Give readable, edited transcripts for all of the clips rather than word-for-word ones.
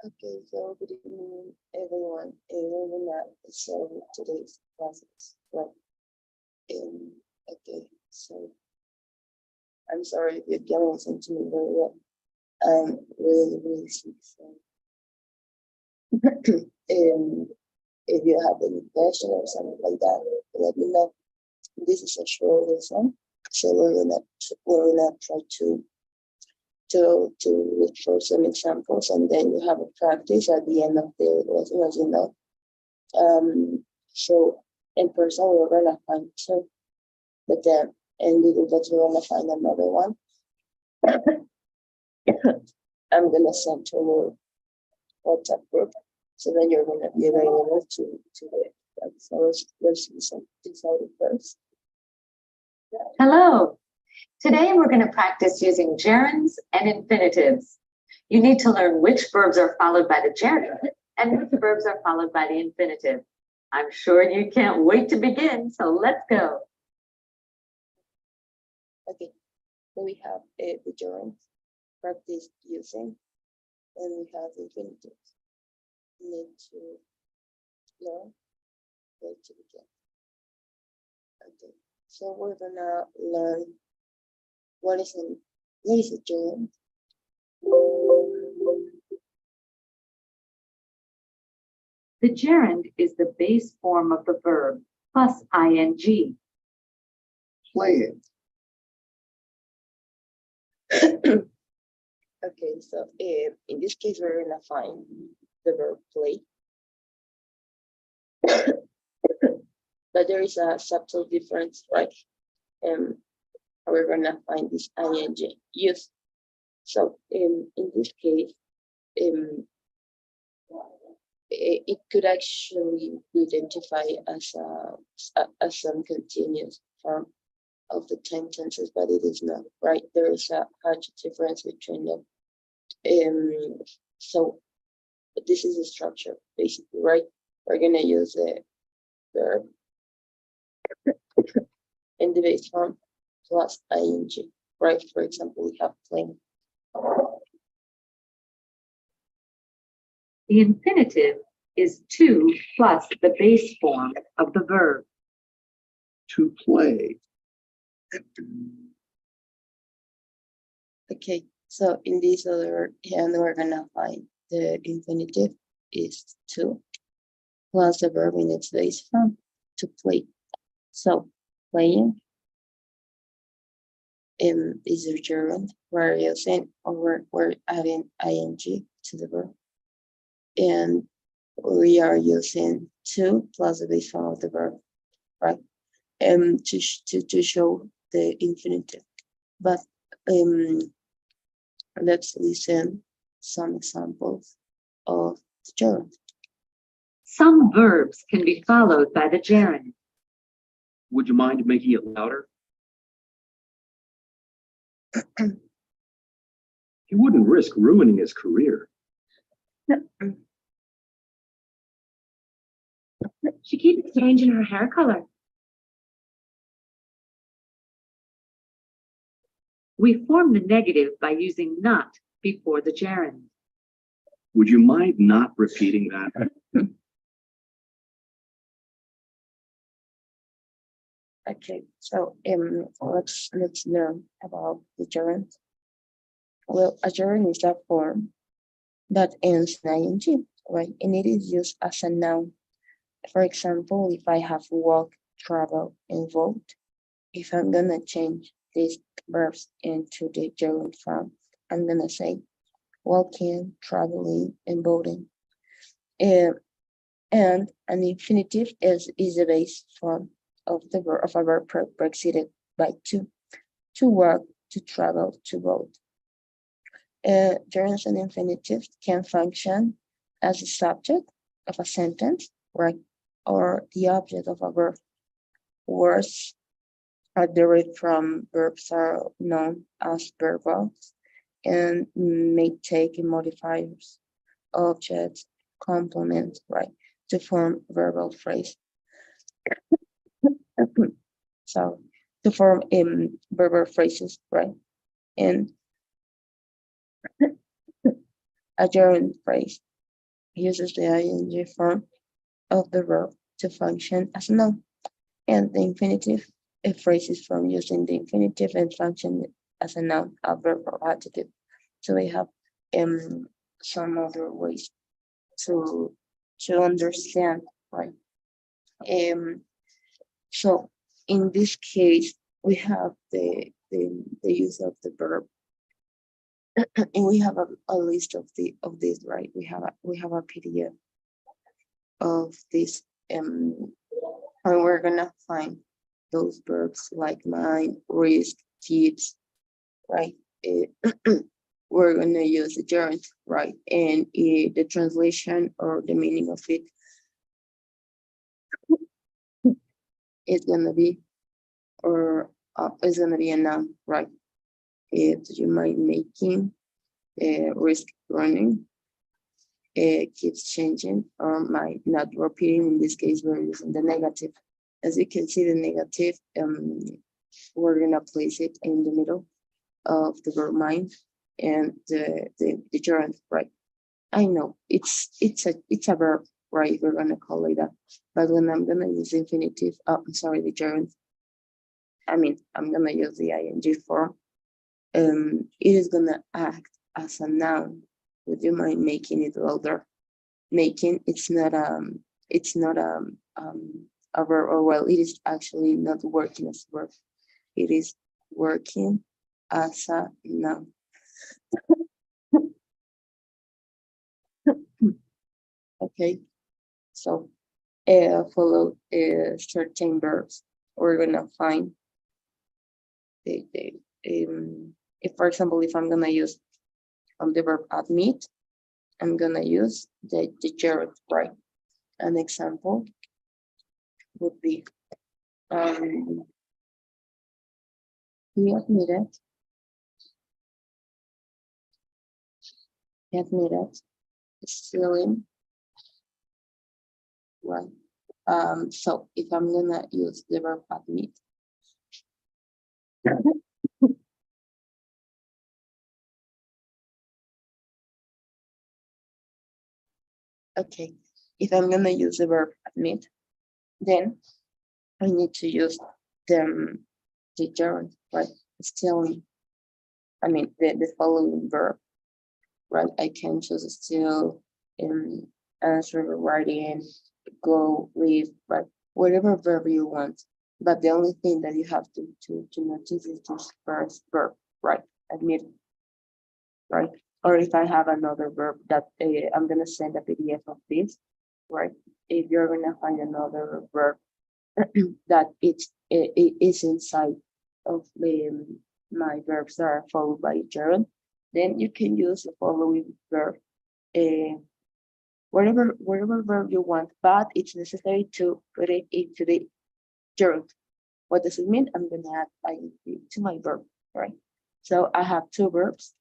Okay, so good evening, everyone. We're gonna start with today's classes. Right. Okay, so I'm sorry if you can't listen to me very well. I'm really, really sick. So, if you have any question or something like that, let me know. This is a short lesson, so we're gonna try to look for some examples, and then you have a practice at the end of the lesson, as you know. So in person we're gonna find two, but then in Google Docs we're gonna find another one. I'm gonna send to your WhatsApp group, so then you're gonna be available to it. So let's listen this out first. Hello. Today we're going to practice using gerunds and infinitives. You need to learn which verbs are followed by the gerund and which verbs are followed by the infinitive. I'm sure you can't wait to begin, so let's go. Okay, so we have the gerunds practice using, and we have infinitives. You need to learn where to begin. Okay, so we're gonna learn what is a gerund. The gerund is the base form of the verb plus ing. Playing. Okay, so in this case, we're gonna find the verb play. But there is a subtle difference, right? We're gonna find this ing use. So in this case, it could actually be identified as some continuous form of the 10 tenses, but it is not, right? There is a huge difference between them. So this is the structure, basically, right? We're gonna use the verb in the base form plus ing, right? For example, we have playing. The infinitive is to plus the base form of the verb. To play. Okay, so in this other hand, we're gonna find the infinitive is to plus the verb in its base form, to play. So playing is a gerund. We're using, or we're adding ing to the verb, and we are using to plus the base form of the verb, right? To show the infinitive. But let's listen some examples of the gerund. Some verbs can be followed by the gerund. Would you mind making it louder? He wouldn't risk ruining his career. She keeps changing her hair color. We form the negative by using not before the gerund. Would you mind not repeating that? Okay, so let's learn about the gerund. Well, a gerund is a form that ends in ing, right? And it is used as a noun. For example, if I have walked, traveled, and vote, if I'm gonna change these verbs into the gerund form, I'm gonna say walking, traveling, and voting. And an infinitive is the base form of the verb of a verb preceded by to work, to travel, to vote. Gerunds and infinitives can function as a subject of a sentence, right, or the object of a verb. Words are derived from verbs are known as verbs and may take modifiers, objects, complements, right, to form verbal phrase. So to form verbal phrases, right? And a gerund phrase uses the ing form of the verb to function as a noun, and the infinitive phrases from using the infinitive and function as a noun, a verb, or adjective. So we have some other ways to understand, right? So in this case, we have the use of the verb, and we have a list of this, right? We have a PDF of this, and we're gonna find those verbs like mind, risk, keeps, right? We're gonna use the gerund, right? And the translation or the meaning of it is gonna be, or is gonna be a noun, right? It you might making, risk running, keeps changing, or might not repeating. In this case, we're using the negative. As you can see, the negative, we're gonna place it in the middle of the verb mind and the gerund, right? I know it's a verb, right? We're gonna call it that. But when I'm gonna use infinitive, I'm sorry, the gerund. I'm gonna use the ing form. It is gonna act as a noun. Would you mind making it louder? Making it's not a verb, or well, it is actually not working as a verb. It is working as a noun. Okay, so follow certain verbs. We're gonna find the if, for example, if I'm gonna use the verb admit, I'm gonna use the gerund, right? An example would be he admitted stealing, right? So if I'm gonna use the verb admit, okay, if I'm gonna use the verb admit, then I need to use the gerund, right? Stealing. The following verb, right? I can choose steal, answer, writing, go, leave, right? Whatever verb you want. But the only thing that you have to notice is this first verb, right? Admit, right? Or if I have another verb that I'm gonna send a PDF of this, right? If you're gonna find another verb that it is inside of my verbs that are followed by gerund, then you can use the following verb, whatever verb you want, but it's necessary to put it into the gerund. What does it mean? I'm gonna add ing to my verb, right? So I have two verbs,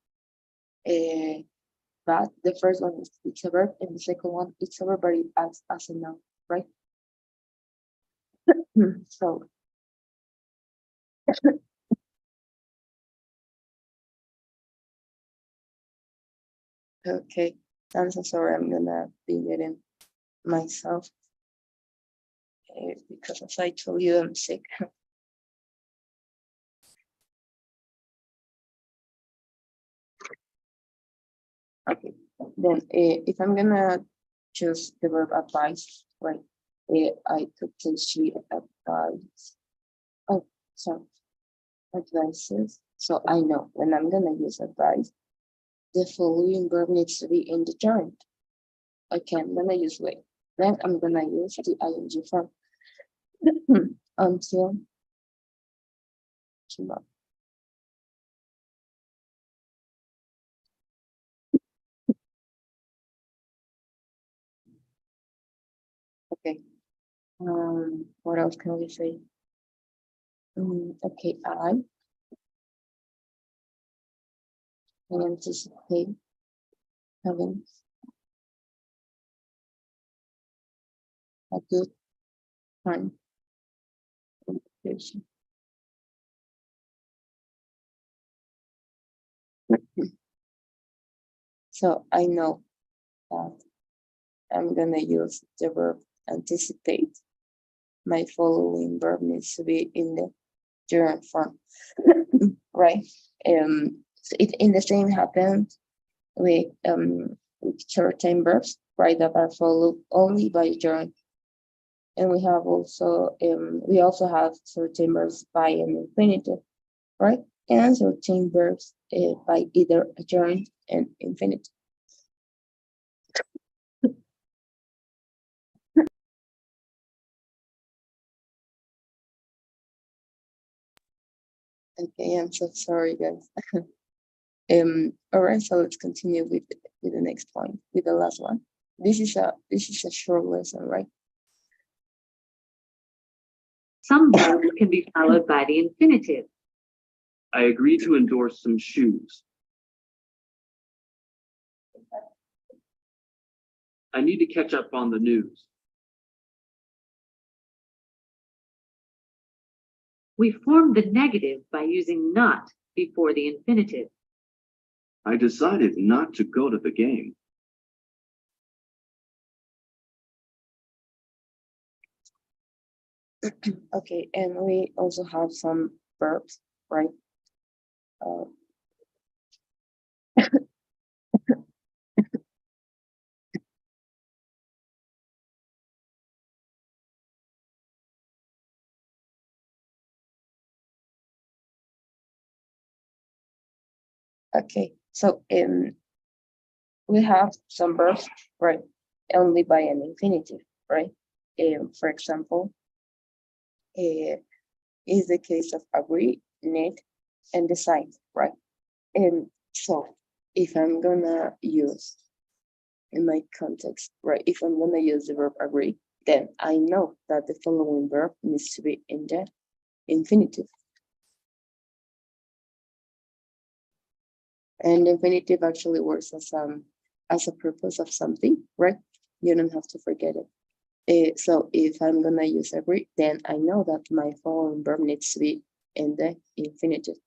but the first one is it's a verb, and the second one it's a verb, but it acts as a noun, right? So okay, I'm so sorry. I'm gonna be getting myself because, as I told you, I'm sick. Okay, then if I'm gonna choose the verb advise, right? I could say she advised. Oh, sorry, advices. So I know when I'm gonna use advice, the following verb needs to be in the gerund. Okay, I'm gonna use wait. Then I'm gonna use the ing form until tomorrow. Okay. What else can we say? Okay, I anticipate having a good time. Conversation. So I know that I'm gonna use the verb anticipate, my following verb needs to be in the gerund form, right? It in the same happens with certain verbs, right, that are followed only by gerund. And we also have certain verbs by an infinitive, right? And certain verbs by either a gerund and infinitive. Okay, I'm so sorry, guys. All right, so let's continue with the next point, with the last one. This is a short lesson, right? Some verbs can be followed by the infinitive. I agree to endorse some shoes. I need to catch up on the news. We form the negative by using not before the infinitive. I decided not to go to the game. Okay, and we also have some verbs, right? Okay, so we have some verbs, right, only by an infinitive, right? For example, is the case of agree, need, and decide, right? And so if I'm gonna use in my context, right, if I'm gonna use the verb agree, then I know that the following verb needs to be in the infinitive. And infinitive actually works as a purpose of something, right? You don't have to forget it. So if I'm gonna use agree, then I know that my following verb needs to be in the infinitive.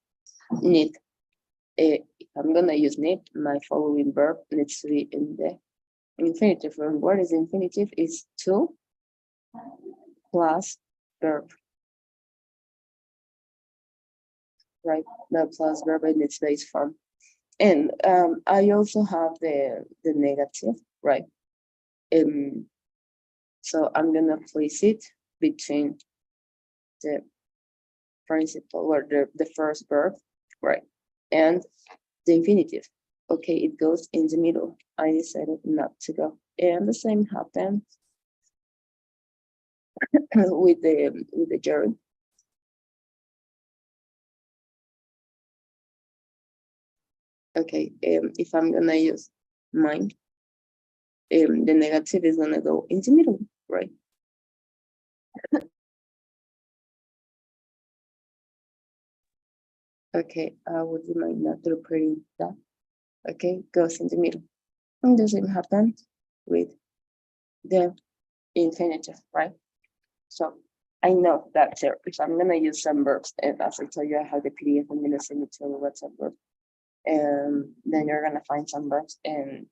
Need. If I'm gonna use need, my following verb needs to be in the infinitive. And what is infinitive? Is to plus verb. Right? The plus verb in its base form. And I also have the negative, right? So I'm gonna place it between the principal or the first verb, right? And the infinitive. Okay, it goes in the middle. I decided not to go. And the same happens with the gerund. Okay, if I'm gonna use mine, the negative is gonna go in the middle, right? Okay, would you mind not repeating that? Okay, goes in the middle. And the same happens with the infinitive, right? So I know that there, if I'm gonna use some verbs, and as I tell you, I have the PDF, I'm gonna send it to the WhatsApp group, and then you're gonna find some verbs, and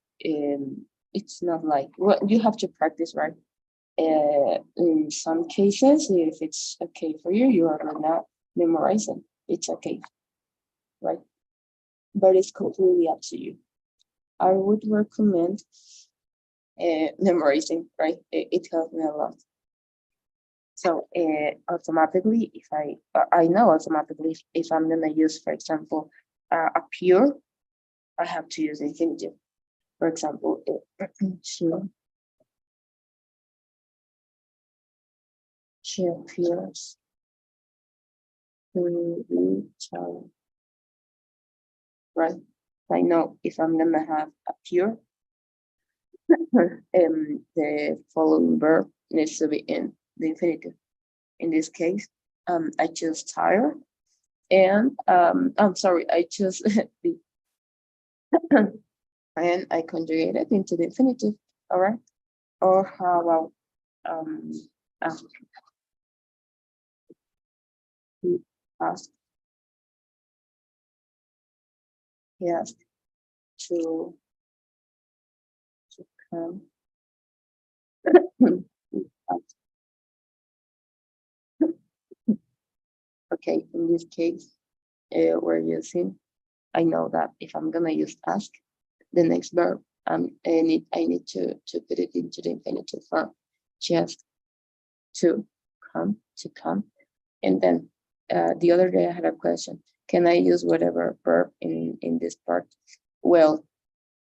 it's not like, well, you have to practice, right? In some cases, if it's okay for you, you are gonna memorize them. It's okay, right? But it's completely up to you. I would recommend memorizing, right? It helped me a lot. So automatically, if I know automatically if I'm gonna use, for example, appear, I have to use infinitive. For example, she appears to be child, right? I know if I'm gonna have appear, the following verb needs to be in the infinitive. In this case, I choose tire, and I'm sorry, I choose the and I conjugate it into the infinitive. All right. Or how about ask? He asked. He asked to come Okay, in this case, we're using, I know that if I'm gonna use ask, the next verb, I need to put it into the infinitive form. Just to come. And then the other day I had a question. Can I use whatever verb in this part? Well,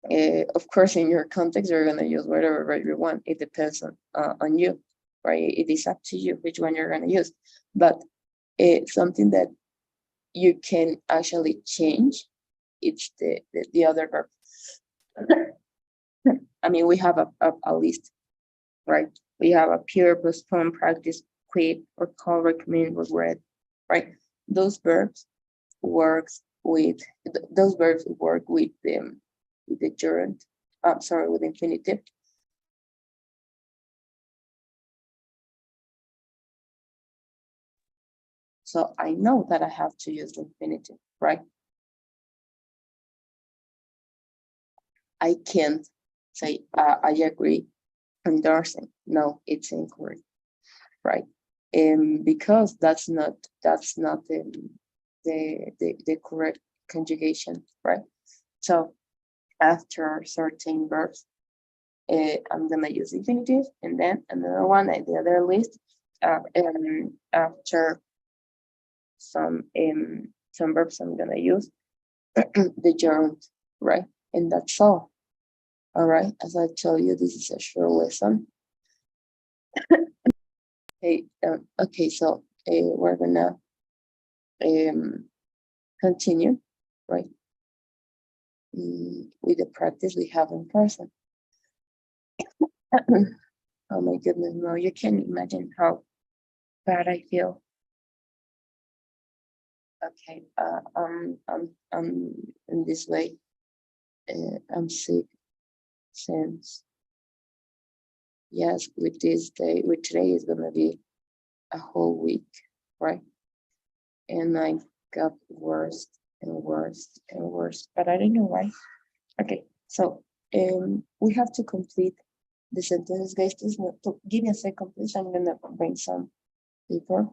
of course, in your context, you're gonna use whatever verb you want. It depends on you, right? It is up to you which one you're gonna use. But something that you can actually change, it's the other verb. I mean, we have a list, right? We have appear, postpone, practice, quit, or call, recommend, regret, right? Those verbs works with those verbs work with the gerund. I'm sorry, with infinitive. So I know that I have to use the infinitive, right? I can't say I agree, endorsing. No, it's incorrect, right? Because that's not the correct conjugation, right? So after certain verbs, I'm gonna use infinitive, and then another one at the other list, after some verbs, I'm gonna use the gerund, right? And that's all. All right. As I told you, this is a short lesson. Hey, okay, so we're gonna continue, right? With the practice we have in person. Oh my goodness, no, you can't imagine how bad I feel. Okay, I'm in this way. I'm sick since, yes, with today is gonna be a whole week, right? And I got worse and worse and worse, but I don't know why. Okay, so we have to complete the sentences, guys. Please give me a second, please. I'm gonna bring some paper.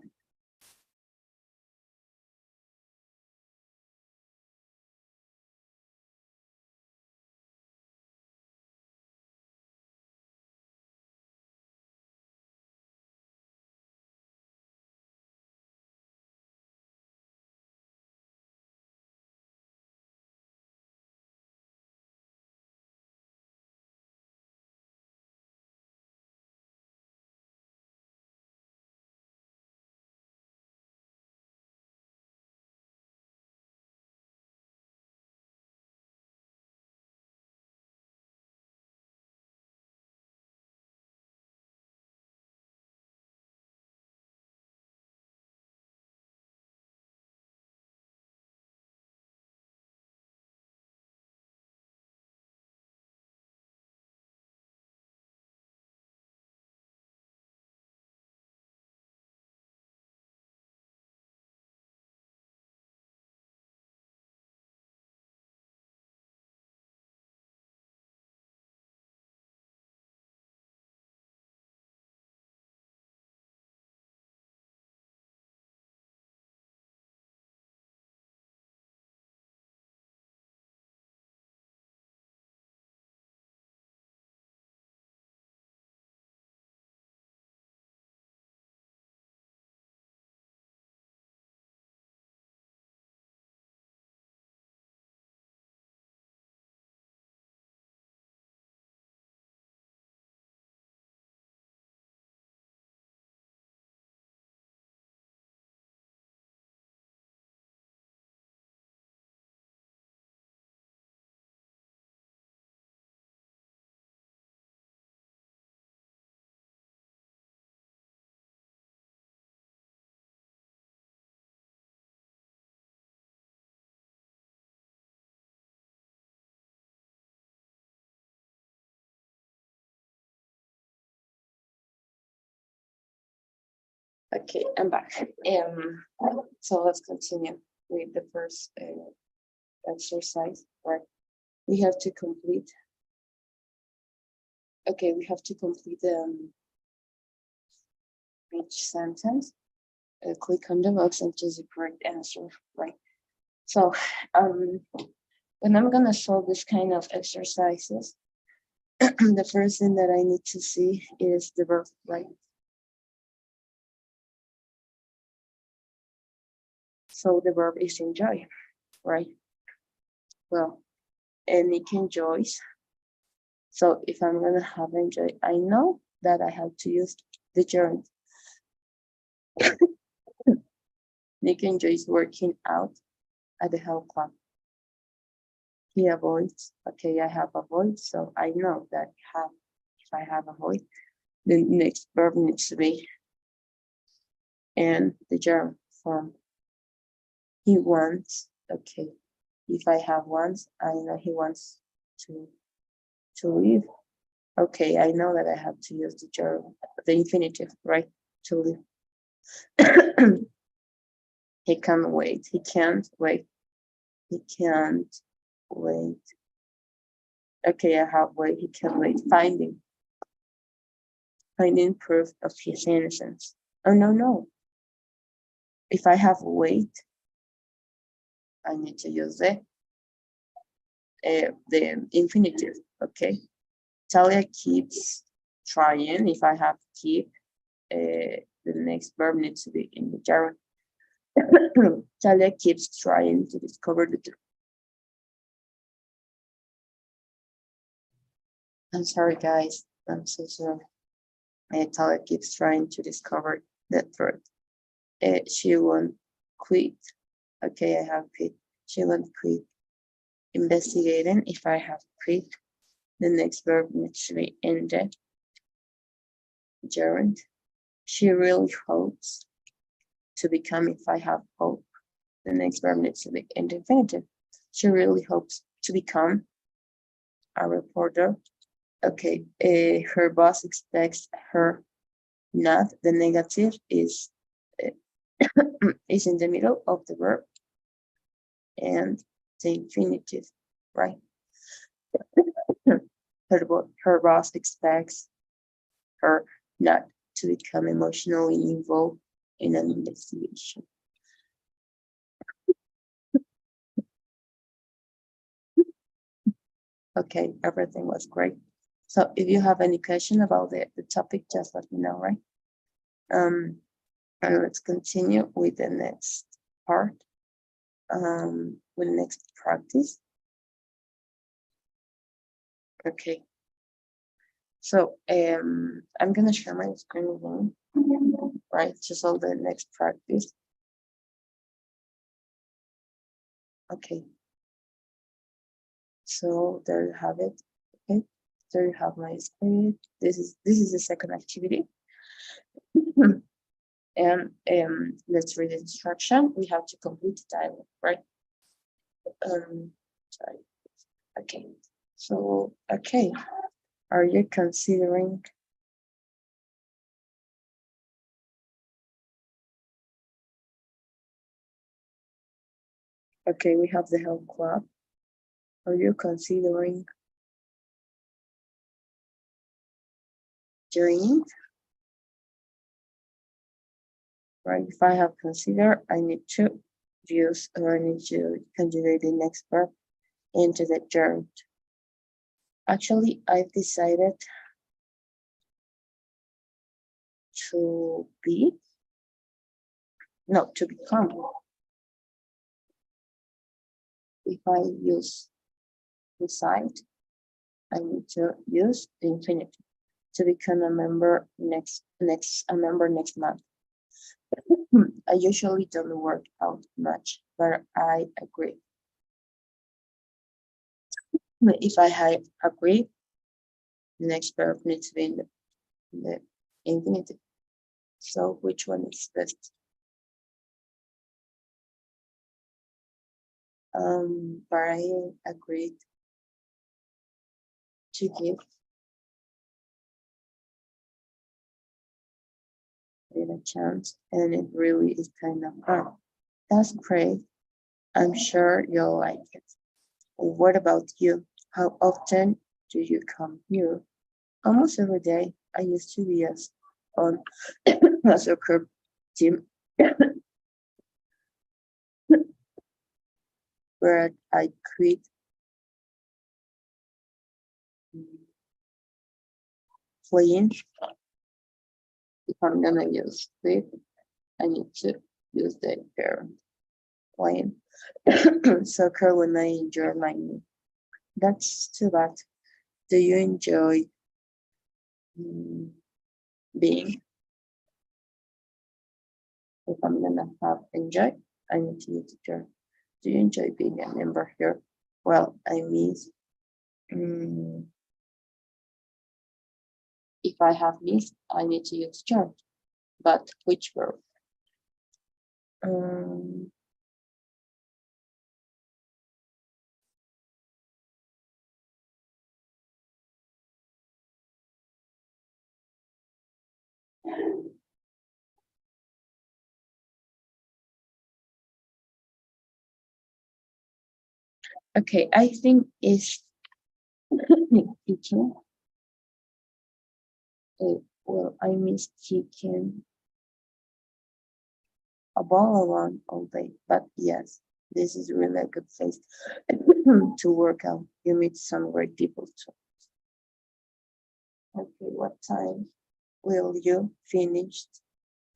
Okay, I'm back. So let's continue with the first exercise, right? We have to complete Okay, we have to complete each sentence. Click on the box and choose the correct answer, right? So, when I'm gonna solve this kind of exercises, the first thing that I need to see is the verb, right? So the verb is enjoy, right? Well, and Nick enjoys. So if I'm gonna have enjoy, I know that I have to use the gerund. Nick enjoys working out at the health club. He avoids. Okay, I have avoid, so I know that if I have avoid, the next verb needs to be in the gerund form. He wants. Okay, if I have wants, I know he wants to leave. Okay, I know that I have to use the gerund, the infinitive, right? To leave. He can't wait. He can't wait. He can't wait. Okay, I have wait. He can't wait. Finding proof of his innocence. Oh, no. If I have wait, I need to use the infinitive. Okay. Talia keeps trying. If I have keep, the next verb needs to be in the gerund. Talia keeps trying to discover the truth. I'm sorry, guys. I'm so sorry. Talia keeps trying to discover the truth. She won't quit. Okay, I have quit. She won't quit investigating. If I have quit, the next verb needs to be in the gerund. She really hopes to become. If I have hope, the next verb needs to be in the infinitive. She really hopes to become a reporter. Okay, her boss expects her not. The negative is in the middle of the verb and the infinitive, right? Her boss expects her not to become emotionally involved in an investigation. Okay, everything was great. So if you have any question about the topic, just let me know, right? And let's continue with the next part, with the next practice. Okay. So I'm gonna share my screen again, right? To solve the next practice. Okay. So there you have it. Okay. There you have my screen. This is the second activity. And let's read the instruction. We have to complete the dialogue, right? Sorry. Okay. So, okay. Are you considering okay, we have the health club. Are you considering joining? Right, if I have considered, I need to use or I need to conjugate the next verb into the gerund. Actually, I've decided to become. If I use decide, I need to use the infinitive to become a member next month. I usually don't work out much, but I agree. If I have agreed, the next verb needs to be in the infinitive. So which one is best? Brian agreed to give it a chance, and it really is kind of fun. That's great. I'm sure you'll like it. What about you? How often do you come here? Almost every day, I used to be on a soccer team where I quit playing. If I'm gonna use quit, I need to use the parent playing soccer when I enjoy my knee. That's too bad. Do you enjoy being? If I'm gonna have enjoy, I need to use the term. Do you enjoy being a member here? Well, I mean, if I have missed, I need to use term. But which verb? Okay, I think it's teaching. Well, I miss kicking a ball around all day. But yes, this is really a good place to work out. You meet some great people too. Okay, what time will you finish?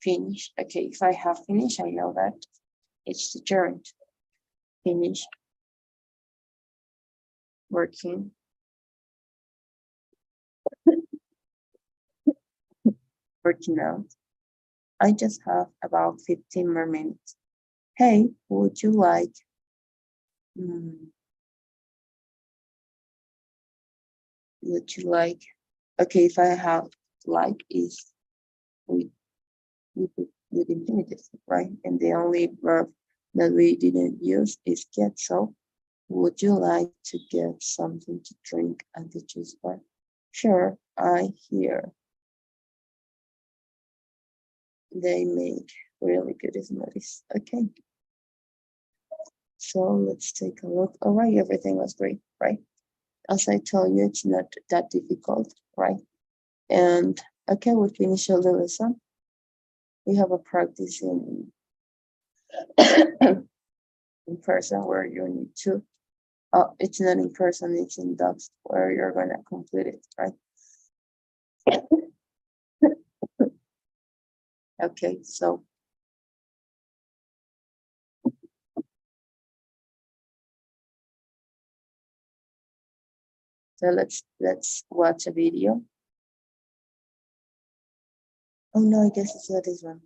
Okay, if I have finished, I know that it's adjourned. Finish working. Working out. I just have about 15 more minutes. Hey, would you like would you like okay, if I have like is with infinitive, right? And the only verb that we didn't use is get. So would you like to get something to drink at the juice bar? Sure, I hear they make really good smoothies. Okay. So let's take a look. All right, everything was great, right? As I told you, it's not that difficult, right? And okay, we finish the lesson. We have a practice in in person where you need to. It's not in person, it's in docs where you're gonna complete it, right? Okay, so let's watch a video. Oh no, I guess it's not this one.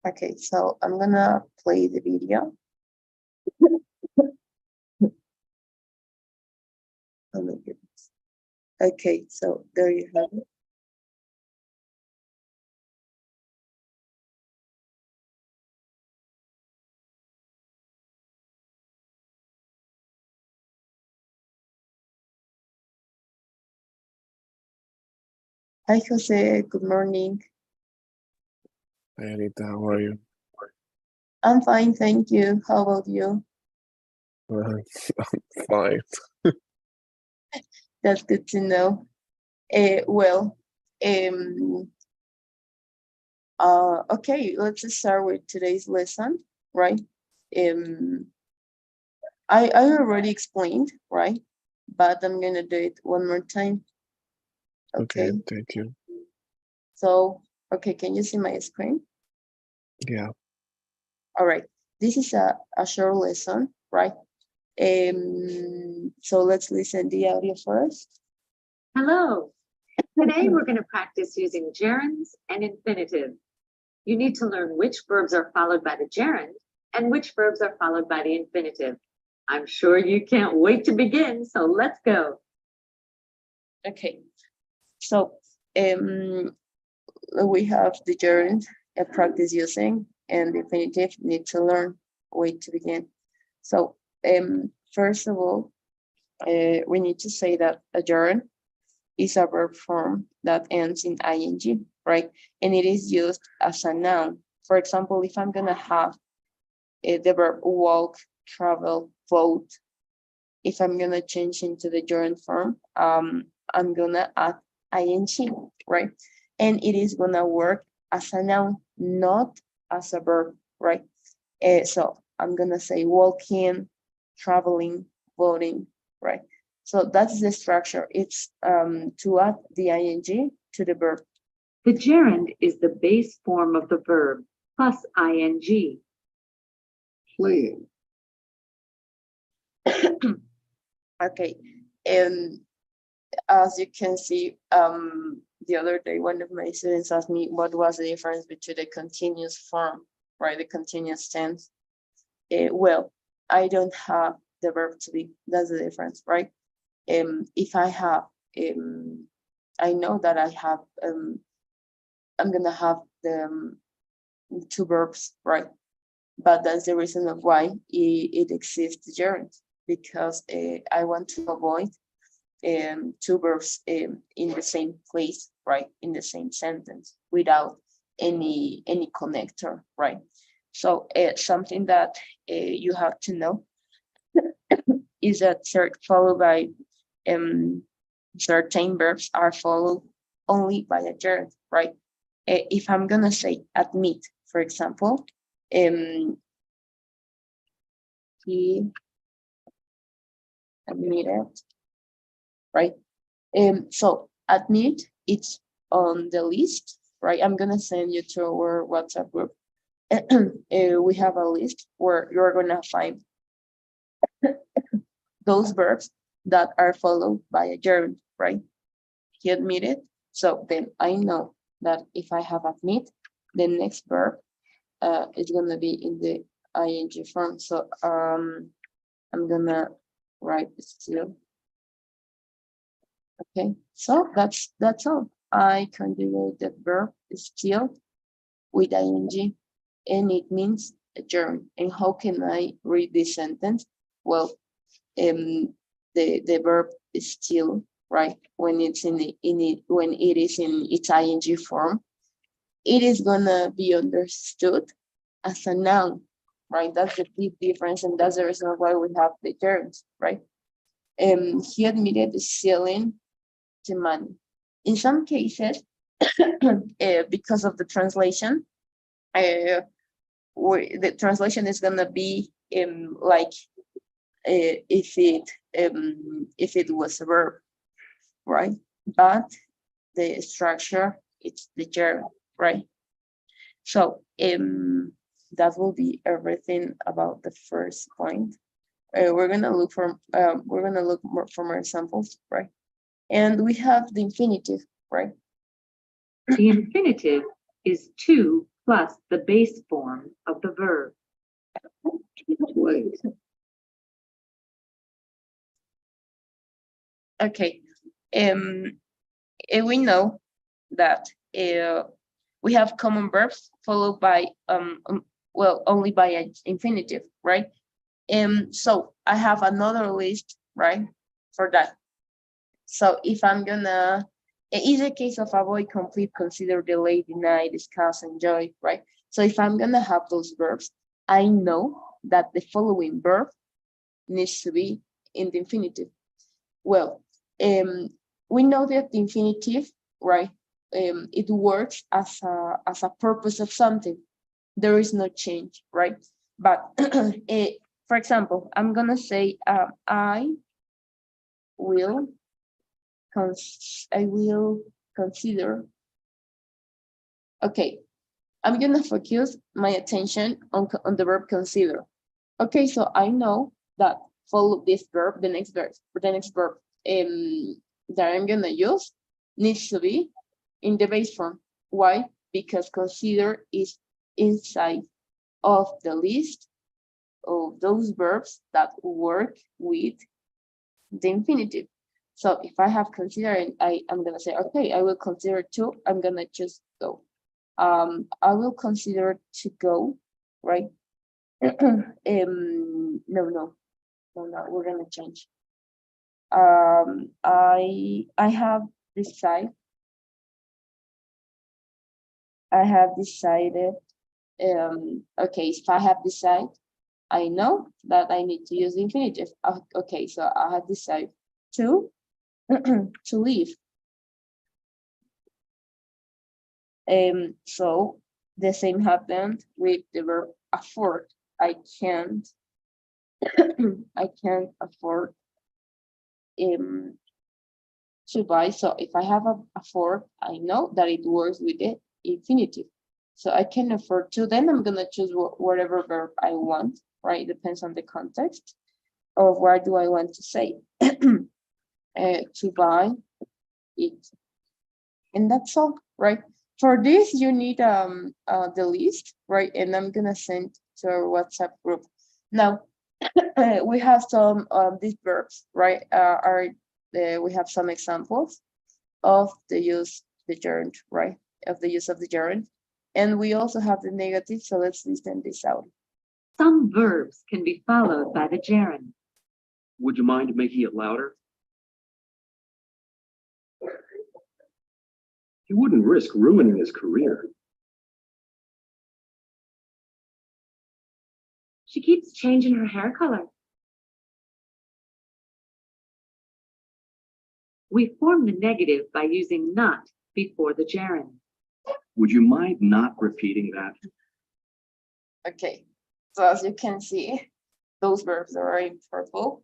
Okay, so I'm gonna play the video. Oh my goodness. Okay, so there you have it. Hi Jose, good morning. Hi, Anita, how are you? I'm fine, thank you. How about you? I'm fine. That's good to know. Well, okay, let's start with today's lesson, right? I already explained, right? But I'm gonna do it one more time. Okay. Thank you. So, okay, can you see my screen? Yeah. All right. This is a short lesson, right? So let's listen the audio first. Hello. Today we're going to practice using gerunds and infinitives. You need to learn which verbs are followed by the gerund and which verbs are followed by the infinitive. I'm sure you can't wait to begin, so let's go. Okay. So we have the gerund, practice using, and the infinitive, need to learn, wait to begin. So first of all, we need to say that a gerund is a verb form that ends in ing, right? And it is used as a noun. For example, if I'm gonna have the verb walk, travel, vote, if I'm gonna change into the gerund form, I'm gonna add ing, right? And it is gonna work as a noun, not as a verb, right? So I'm gonna say walking, traveling, voting, right? So that's the structure. It's to add the ing to the verb. The gerund is the base form of the verb plus ing. playing, Okay, and as you can see, the other day, one of my students asked me what was the difference between the continuous form, right, the continuous tense. Well, I don't have the verb to be. That's the difference, right? If I have, I know that I have, I'm gonna have the two verbs, right? But that's the reason of why it exists gerund, because I want to avoid two verbs in the same place, right, in the same sentence without any connector, right? So something that you have to know is that followed by certain verbs are followed only by a gerund, right? If I'm gonna say admit, for example, he admitted, right? So admit, it's on the list, right? I'm gonna send you to our WhatsApp group. We have a list where you're gonna find those verbs that are followed by a gerund, right? He admitted. So then I know that if I have admit, the next verb is gonna be in the ing form. So I'm gonna write still. Okay, so that's all. I conjugate the verb still with ing, and it means adjourn. And how can I read this sentence? Well, the verb is still, right, when it's when it is in its ing form, it is gonna be understood as a noun, right? That's the big difference, and that's the reason why we have the gerunds, right? He admitted stealing the money. In some cases, because of the translation, the translation is gonna be like if it was a verb, right? But the structure, it's the gerund, right? So that will be everything about the first point. We're gonna look for more examples, right? And we have the infinitive, right? The infinitive is to plus the base form of the verb. play, Okay. We know that we have common verbs followed by well, only by an infinitive, right? So I have another list, right, for that. So if I'm gonna, in the case of avoid, complete, consider, delay, deny, discuss, enjoy, right? So if I'm gonna have those verbs, I know that the following verb needs to be in the infinitive. Well, we know that the infinitive, right, it works as a purpose of something. There is no change, right? But for example, I'm gonna say I will consider. Okay, I'm gonna focus my attention on the verb consider. Okay, so I know that follow this verb, the next verb that I'm gonna use needs to be in the base form. Why? Because consider is inside of the list of those verbs that work with the infinitive. So if I have consider and I'm gonna say, okay, I will consider to, I'm gonna just go. I will consider to go, right? No, we're gonna change. I have decided. Okay, if I have decided I know that I need to use the infinitive. Okay, so I have decided to to leave. So the same happened with the verb afford. I can't I can't afford to buy. So if I have a afford, I know that it works with the infinitive. So I can afford to, then I'm gonna choose whatever verb I want, right? Depends on the context or where do I want to say to buy it. And that's all, right? For this, you need the list, right? And I'm gonna send to our WhatsApp group. Now, we have some these verbs, right? We have some examples of the use the gerund, right? Of the use of the gerund. And we also have the negative, so let's listen this out. Some verbs can be followed by the gerund. Would you mind making it louder? He wouldn't risk ruining his career. She keeps changing her hair color. We form the negative by using not before the gerund. Would you mind not repeating that? Okay, so as you can see, those verbs that are in purple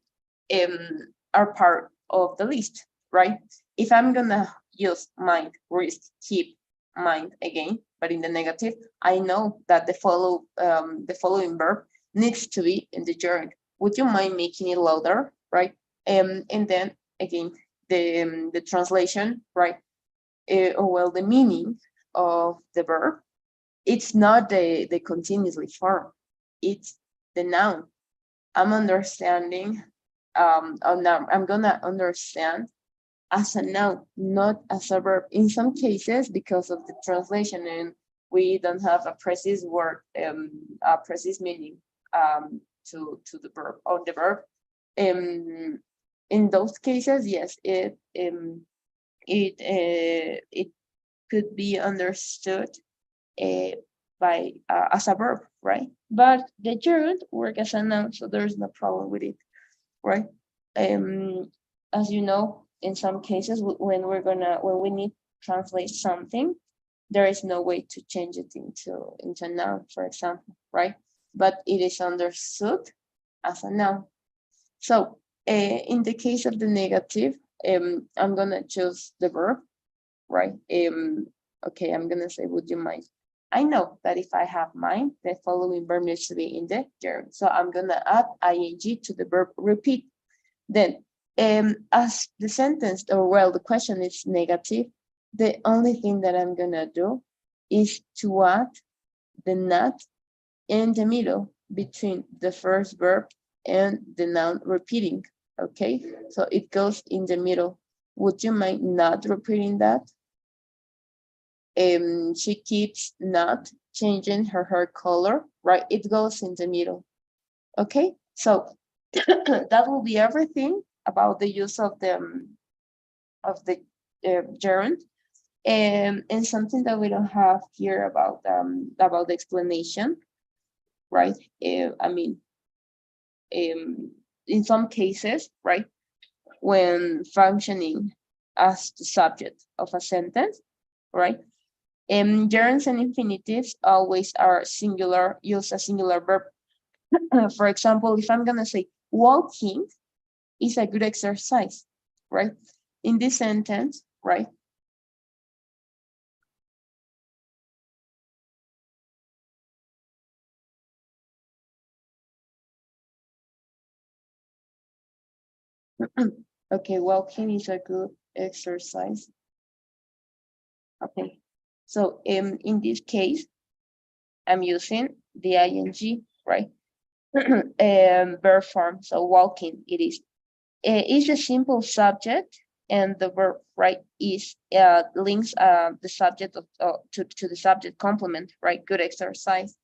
are part of the list, right? If I'm gonna use mind, risk, keep, mind again, but in the negative, I know that the following verb needs to be in the gerund. Would you mind making it louder, right? And then again, the translation, right? The meaning of the verb, it's not the continuously form, it's the noun. I'm understanding, I'm gonna understand as a noun, not as a verb. In some cases, because of the translation, and we don't have a precise word, a precise meaning to the verb or the verb. In those cases, yes, it could be understood by as a verb, right? But the gerund work as a noun, so there's no problem with it, right? As you know, in some cases, when we need to translate something, there is no way to change it into a noun, for example, right? But it is understood as a noun. So in the case of the negative, I'm gonna choose the verb, right? Okay, I'm gonna say, would you mind? I know that if I have mind, the following verb needs to be in the gerund. So I'm gonna add ing to the verb repeat. Then, as the sentence, the question is negative, the only thing that I'm gonna do is to add the not in the middle between the first verb and the noun repeating, okay? So it goes in the middle. Would you mind not repeating that? She keeps not changing her hair color, right? It goes in the middle. Okay, so that will be everything about the use of the gerund. And something that we don't have here about the explanation, right? I mean, in some cases, right, when functioning as the subject of a sentence, right? Gerunds and infinitives always are singular, use a singular verb. For example, if I'm gonna say walking is a good exercise, right? In this sentence, right? Okay, walking is a good exercise. Okay, so in this case, I'm using the ing, right? Verb form, so walking it is. It's a simple subject, and the verb, right, is links the subject to the subject complement, right? Good exercise.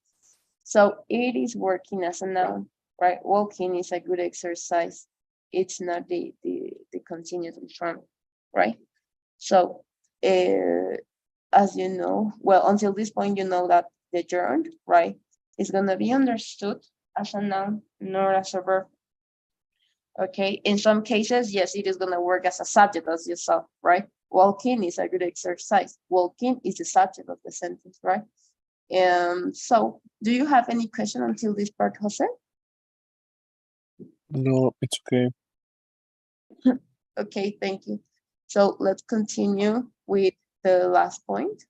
So it is working as a noun, right? Walking is a good exercise. It's not the continuous form, right? So as you know, well, until this point, you know that the gerund, right, is gonna be understood as a noun nor as a verb. Okay, in some cases, yes, it is gonna work as a subject, as you saw, right? Walking is a good exercise. Walking is the subject of the sentence, right? So do you have any question until this part, Jose? No, it's okay. Okay, thank you. So let's continue with the last point.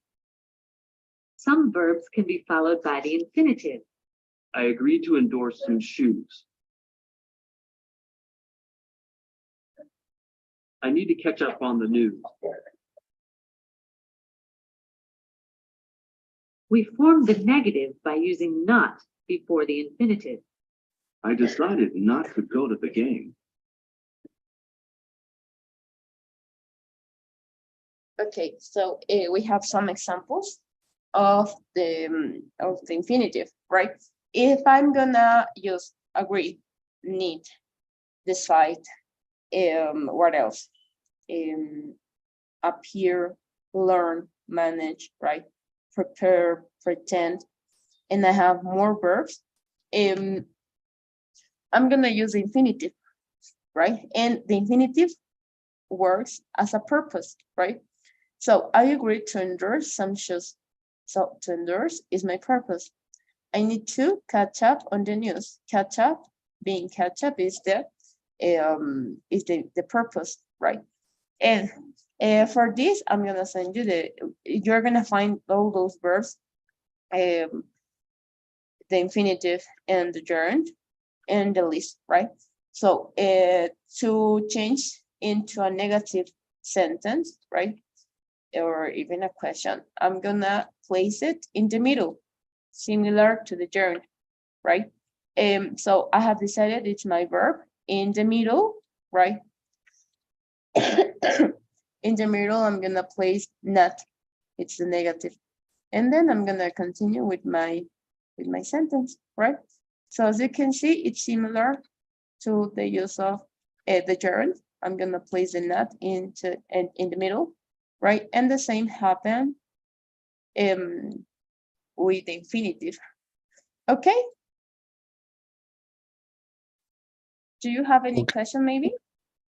Some verbs can be followed by the infinitive. I agreed to endorse some shoes. I need to catch up on the news. We form the negative by using not before the infinitive. I decided not to go to the game. Okay, so we have some examples of the infinitive, right? If I'm gonna use agree, need, decide, what else? Appear, learn, manage, right? Prepare, pretend, and I have more verbs. I'm gonna use the infinitive, right? And the infinitive works as a purpose, right? So I agree to endorse some shoes. So to endorse is my purpose. I need to catch up on the news. Catch up, being catch up is the purpose, right? And for this, I'm gonna send you you're gonna find all those verbs, the infinitive and the gerund and the list, right? So to change into a negative sentence, right? Or even a question, I'm gonna place it in the middle, similar to the gerund, right? So I have decided it's my verb in the middle, right? In the middle, I'm gonna place not, it's the negative. And then I'm gonna continue with my sentence, right? So as you can see, it's similar to the use of the gerund. I'm gonna place the not in the middle, right? And the same happen with the infinitive. Okay. Do you have any Okay. question maybe?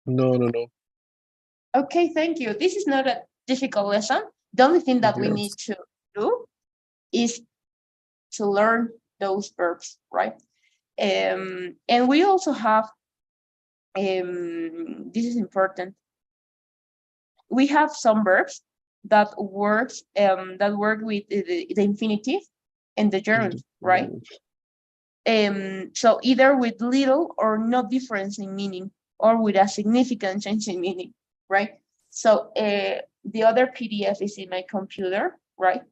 No. Okay, thank you. This is not a difficult lesson. The only thing that we need to do is to learn those verbs, right? And we also have, this is important. We have some verbs that work with the infinitive and the gerund, right? So either with little or no difference in meaning, or with a significant change in meaning, right? So the other PDF is in my computer, right?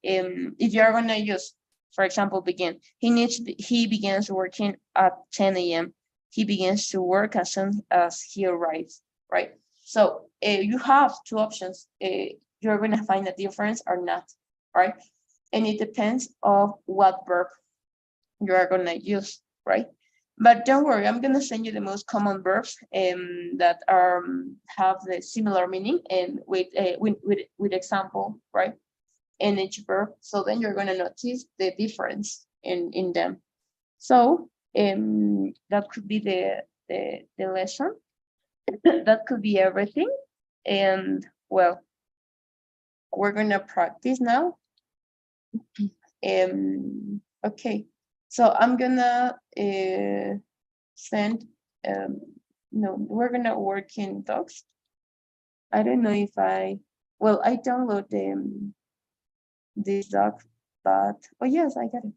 If you're gonna use, for example, begin, he begins working at 10 a.m. He begins to work as soon as he arrives, right? So you have two options. You're gonna find a difference or not, right? And it depends of what verb you are gonna use, right? But don't worry, I'm gonna send you the most common verbs that are have the similar meaning and with example, right? In each verb. So then you're gonna notice the difference in them. So that could be the lesson. That could be everything. And well, we're gonna practice now. Okay. So I'm gonna send, no, we're gonna work in docs. I don't know if I download this doc, but, oh yes, I got it.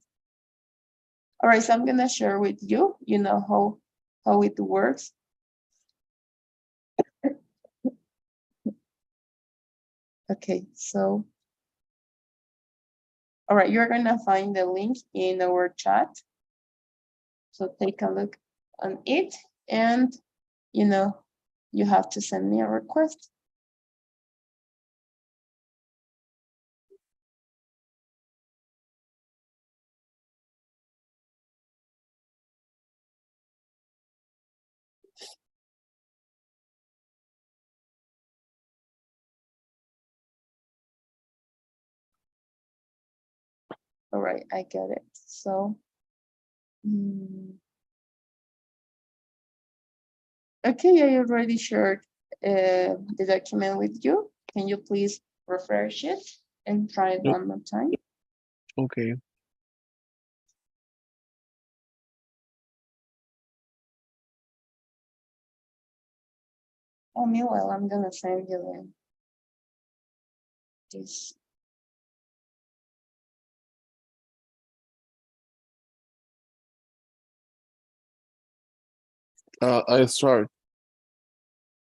All right, so I'm gonna share with you, you know how it works. Okay, so, all right, you're gonna find the link in our chat. So take a look on it, and you have to send me a request. All right, I get it. So Okay, I already shared the document with you. Can you please refresh it and try it Yep. one more time? Okay. Oh, meanwhile, I'm gonna send you this. I start.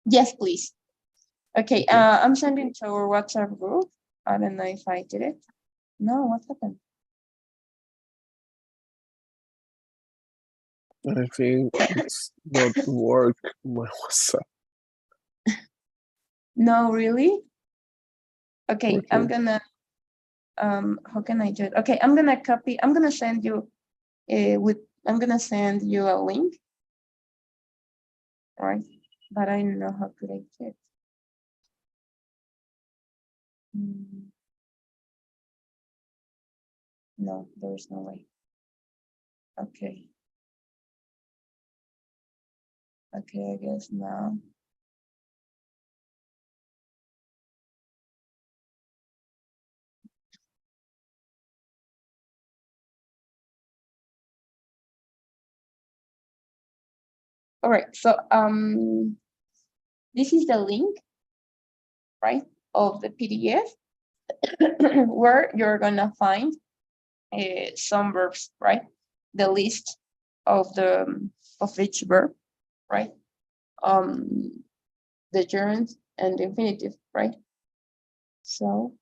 Yes, please. Okay, Okay. I'm sending to our WhatsApp group. I don't know if I did it. No, what happened? I think it's not work. My WhatsApp. No, really? Okay, I'm Okay. gonna, how can I do it? Okay, I'm gonna copy, I'm gonna send you I'm gonna send you a link, right? But I don't know how could I do it. No, there's no way. Okay. Okay, I guess now. All right, so this is the link, right, of the PDF where you're gonna find some verbs, right? The list of each verb, right? The gerund and the infinitive, right? So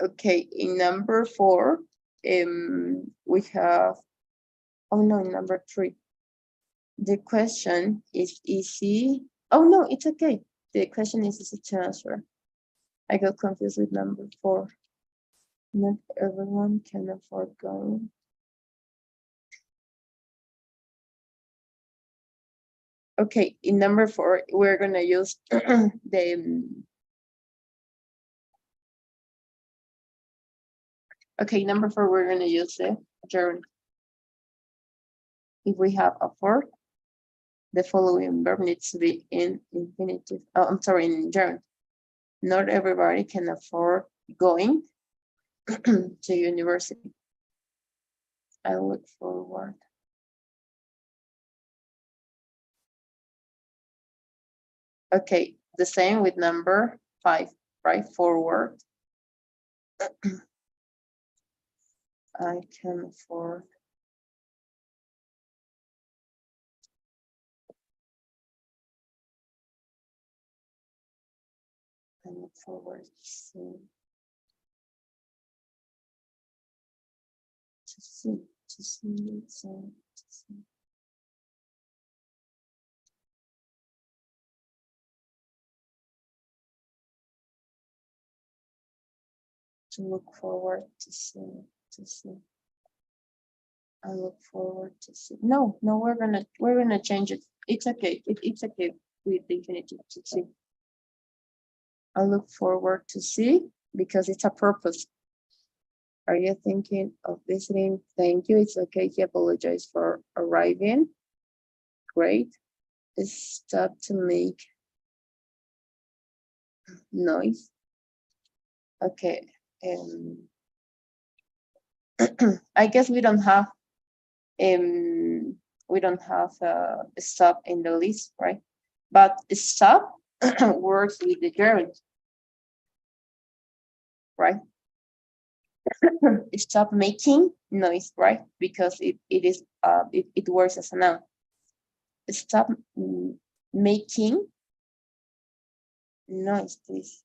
okay, in number 4, we have, oh no, in number 3. The question is easy. Oh no, it's okay. The question is easy to answer. I got confused with number 4. Not everyone can afford going. Okay, in number 4, we're gonna use the okay, number 4, we're gonna use the gerund. If we have a 4, the following verb needs to be in infinitive. Oh, I'm sorry, in gerund. Not everybody can afford going to university. I look forward. Okay, The same with number 5, right? Forward. I can afford. I look forward to see, to see. To look forward to see, to see. I look forward to see. No, we're gonna change it. It's okay. It's okay with the infinitive to see. I look forward to see because it's a purpose. Are you thinking of visiting? Thank you. It's okay. He apologized for arriving. Great. Stop to make noise. Okay. I guess we don't have a stop in the list, right? But stop works with the gerund, right? Stop making noise, right? Because it works as a noun. Stop making noise, please.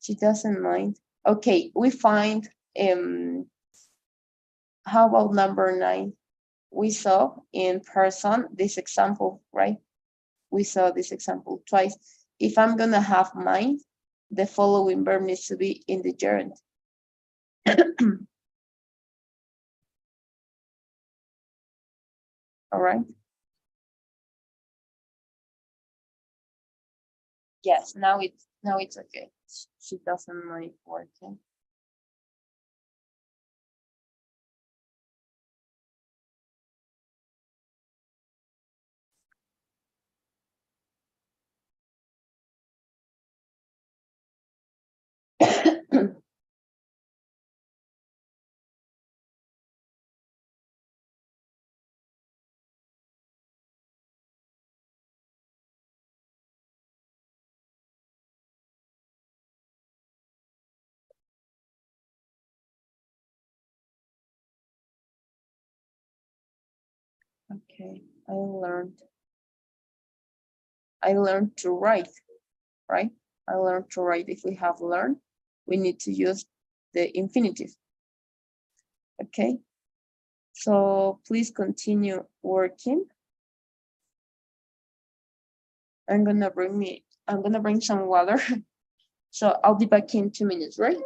She doesn't mind. Okay, we find how about number 9? We saw in person this example, right? We saw this example twice. If I'm gonna have mind, the following verb needs to be in the gerund. All right. Yes, now it's okay. She doesn't like working. Okay, I learned to write, right? I learned to write. If we have learned, we need to use the infinitive. Okay, so please continue working. I'm gonna bring some water. So I'll be back in 2 minutes, right?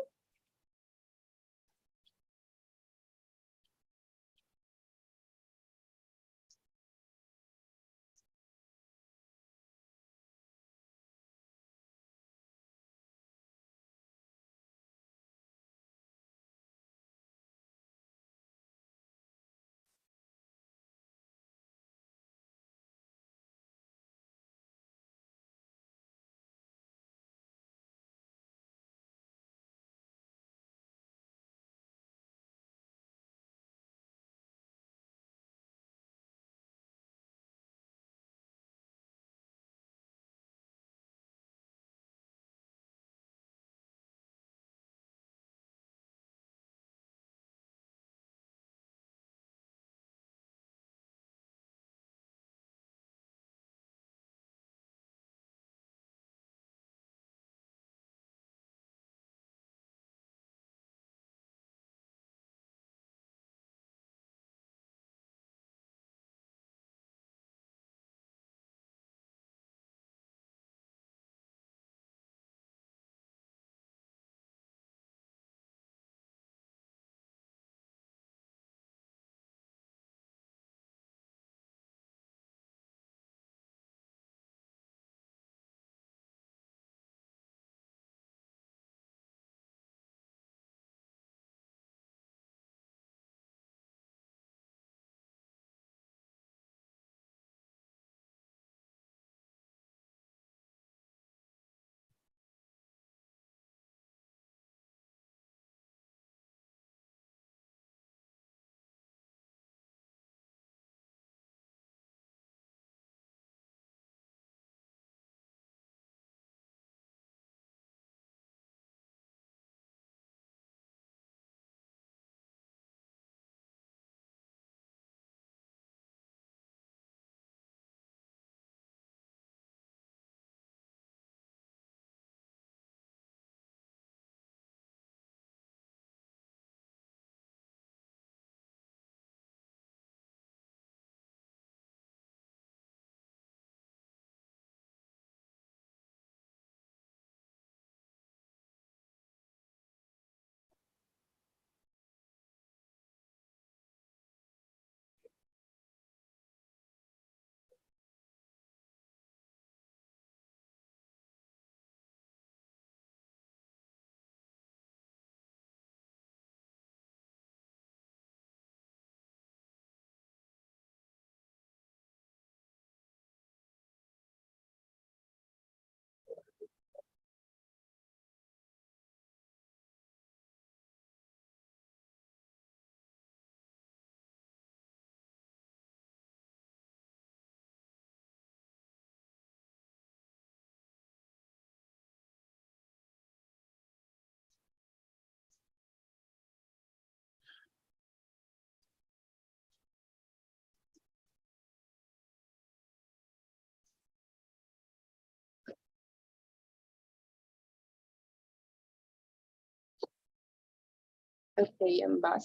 Okay, I'm back.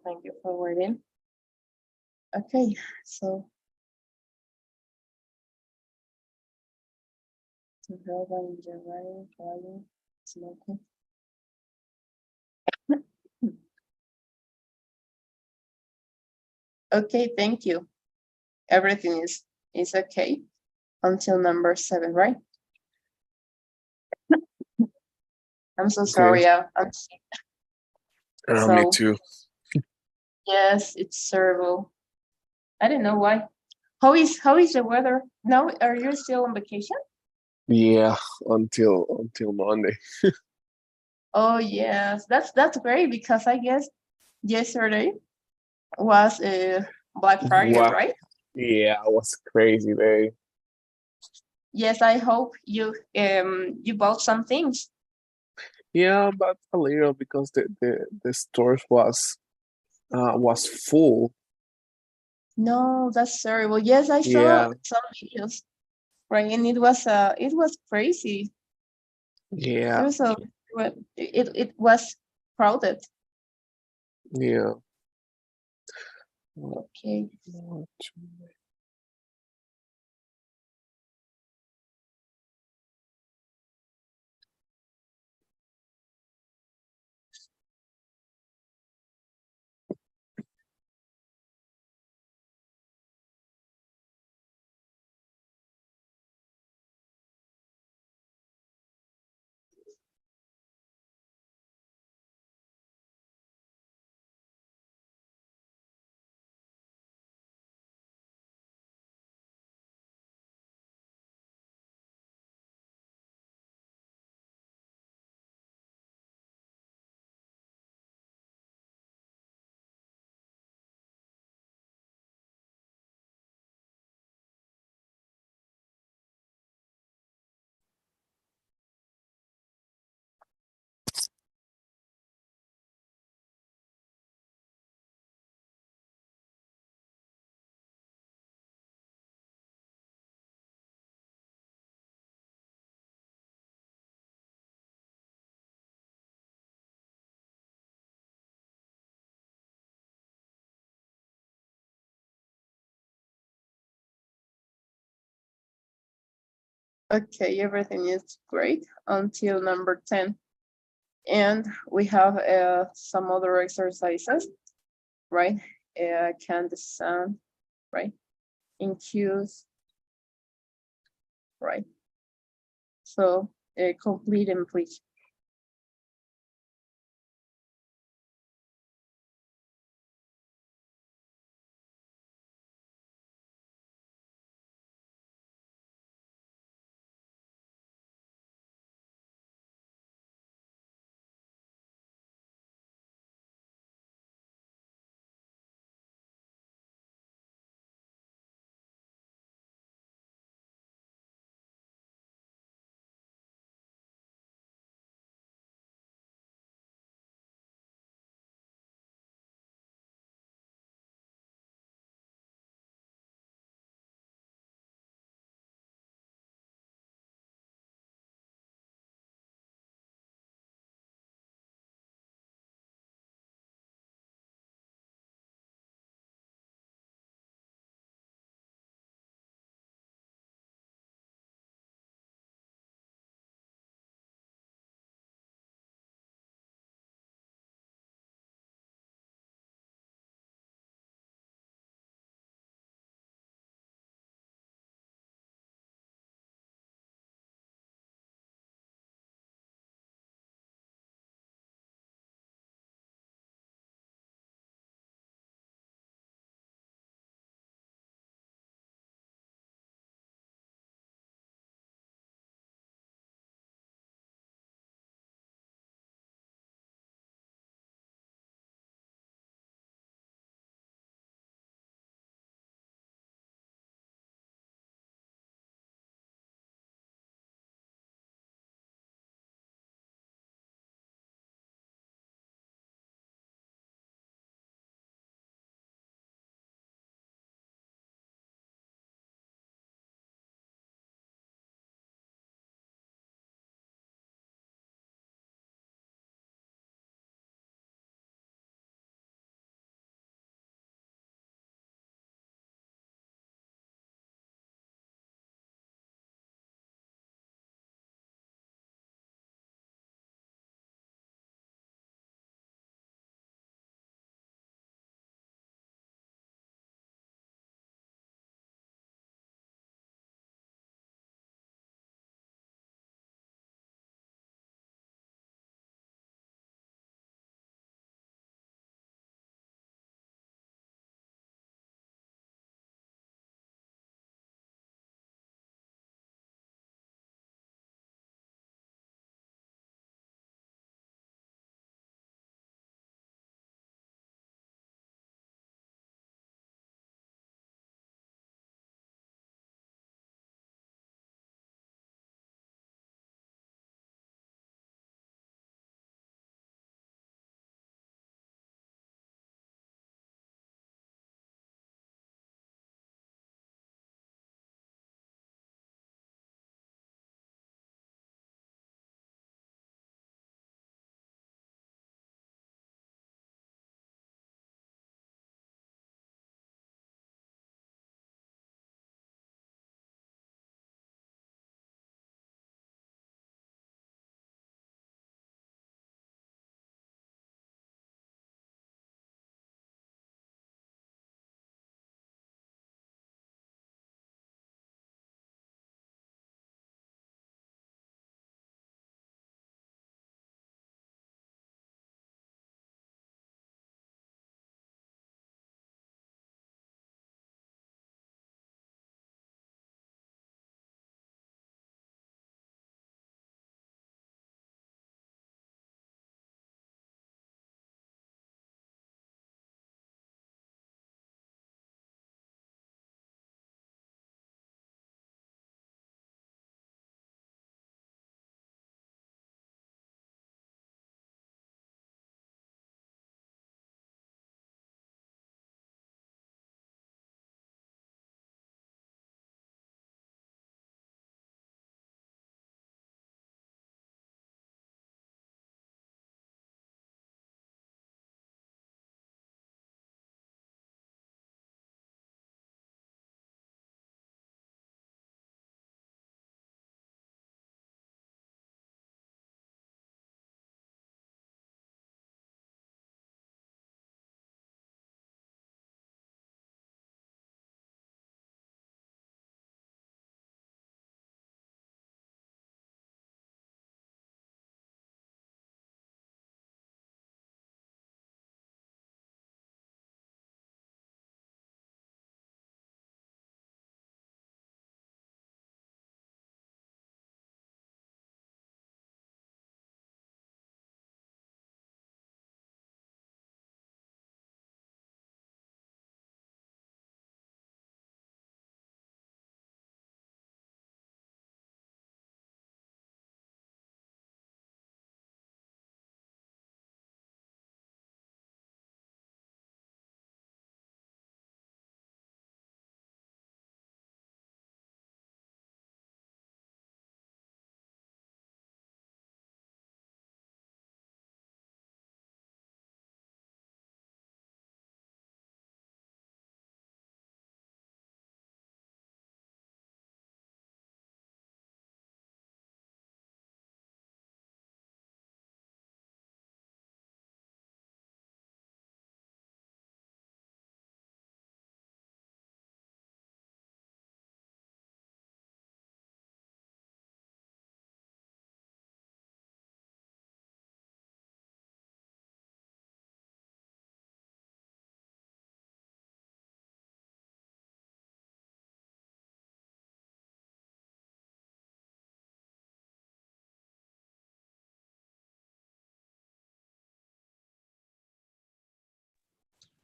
Thank you for waiting. Okay, so to help and enjoying, trying, smoking. Okay, thank you. Everything is okay until number 7, right? I'm so sorry. I'm sick. Me So too. yes, it's terrible. I don't know why. How is the weather now? Are you still on vacation? Yeah, until Monday. Oh yes, that's great because I guess yesterday was Black Friday, Wow. right? Yeah, it was a crazy day. Yes, I hope you bought some things. Yeah, but a little because the stores was full. No, that's terrible. Yes, I saw Yeah, some videos, right? And it was crazy. It yeah, was it was crowded. yeah. Okay. Okay, everything is great until number 10. And we have some other exercises, right? Can the sound, right? In cues, right? So complete them, please.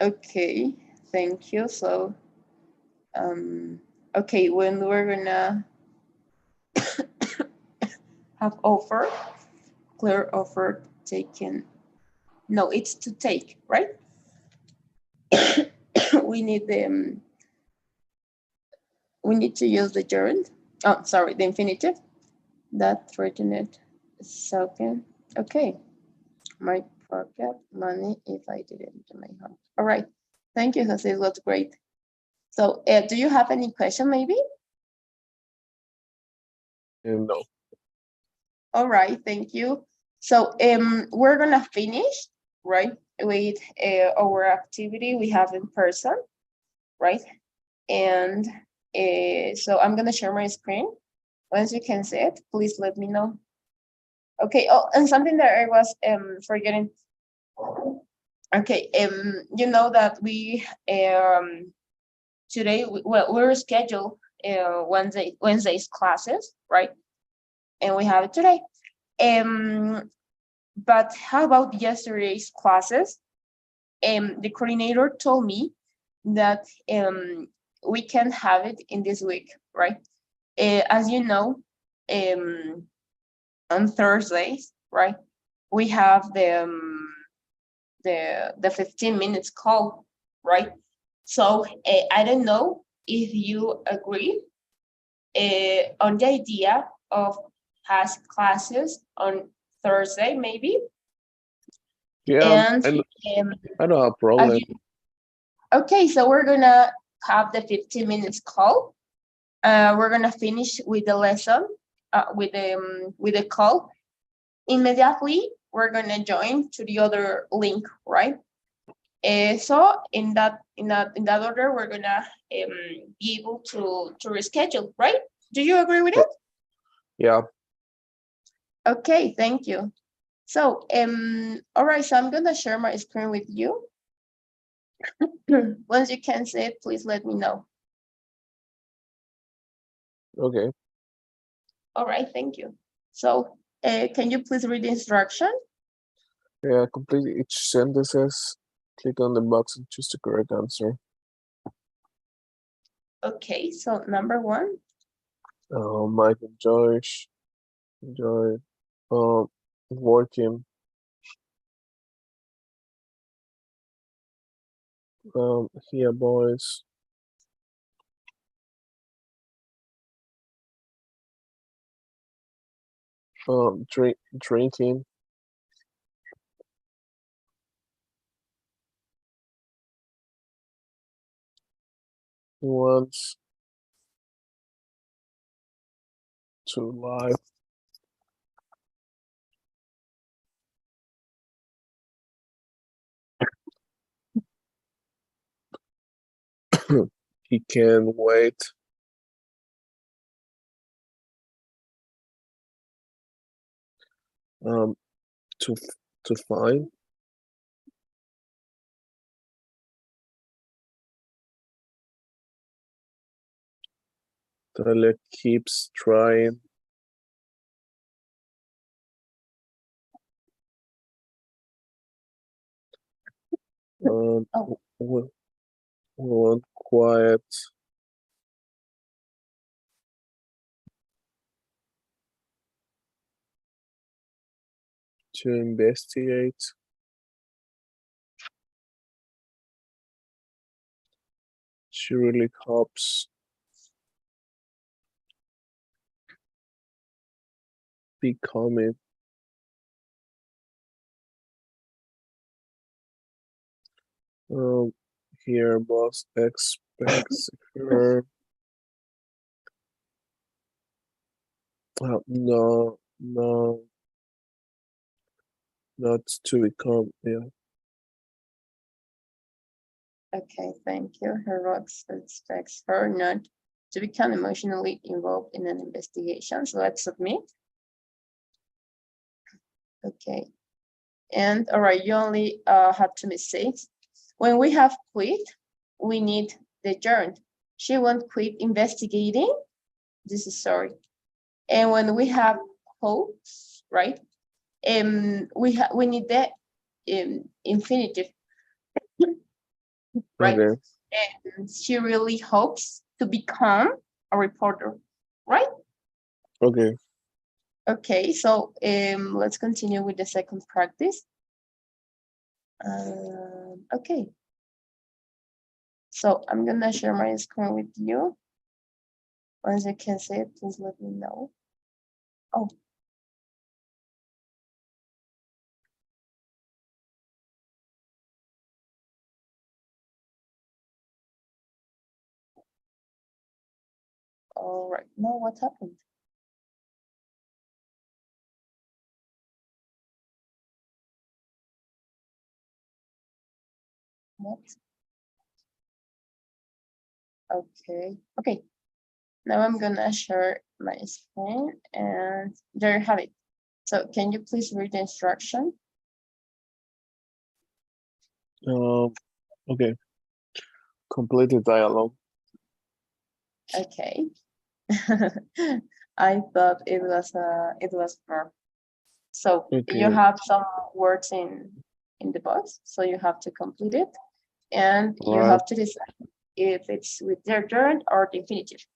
Okay, thank you. So, okay, when we're gonna have offer, clear offer taken. No, it's to take, right? we need the we need to use the gerund. Oh, sorry, the infinitive. That threatened second. Okay, might forget money if I didn't do my homework. All right, thank you, Jose. It was great. So, do you have any question, maybe? No. All right, thank you. So, we're gonna finish, right, with our activity we have in person, right? And so I'm gonna share my screen. Once you can see it, please let me know. Okay. Oh, and something that I was forgetting. Okay. You know that we today we're scheduled Wednesday's classes, right? And we have it today. But how about yesterday's classes? The coordinator told me that we can have it in this week, right? As you know, on Thursdays, right? We have the 15 minutes call, right? So I don't know if you agree on the idea of has classes on Thursday, maybe. Yeah, And I don't have a problem. okay, so we're gonna have the 15 minutes call. We're gonna finish with the lesson, with the call. Immediately, we're gonna join to the other link, right? So in that order, we're gonna be able to reschedule, right? Do you agree with it? Yeah. Okay, thank you. So all right, so I'm gonna share my screen with you. Once you can see it, please let me know. Okay. All right, thank you. So can you please read the instruction? Yeah, complete each sentences. Click on the box and choose the correct answer. Okay, so number 1. Mike and Josh enjoy working. Here, boys. Drinking. He wants to live. He can't wait to find. Tyler keeps trying. Oh. We want quiet. To investigate. She really hopes becoming. Here boss expects her. No, not to become. Yeah. Okay, thank you. Her boss expects her not to become emotionally involved in an investigation. So let's submit. Okay. And all right, you only have 2 mistakes. When we have quit, we need the gerund. She won't quit investigating. This is sorry. And when we have hopes, right? We need the infinitive. right? Okay. And she really hopes to become a reporter, right? Okay. Okay, so let's continue with the second practice. Okay. So I'm gonna share my screen with you. Once you can see it, please let me know. Oh. All right, now what happened? What? Okay, okay. Now I'm gonna share my screen and there you have it. So can you please read the instruction? Okay. Complete the dialogue. Okay. I thought it was verb. So you Okay. have some words in the box, so you have to complete it, and you Alright. have to decide if it's with the gerund or the infinitive.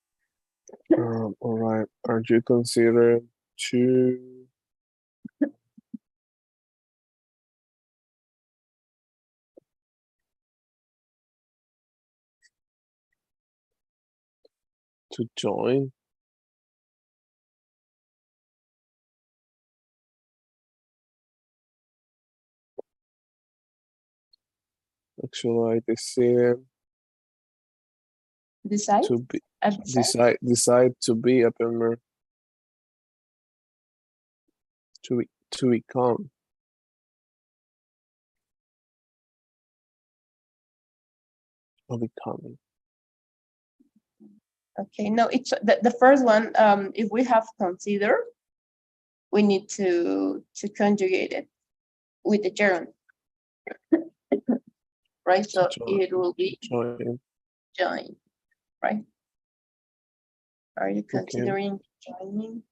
Alright. Are you considering to join? Actually, I Decide. to be Decide. decide to be a member to become. Or becoming. Okay. No, it's the first one. If we have consider, we need to conjugate it with the gerund, right? So it will be Join. join, right? Are you Okay. considering joining?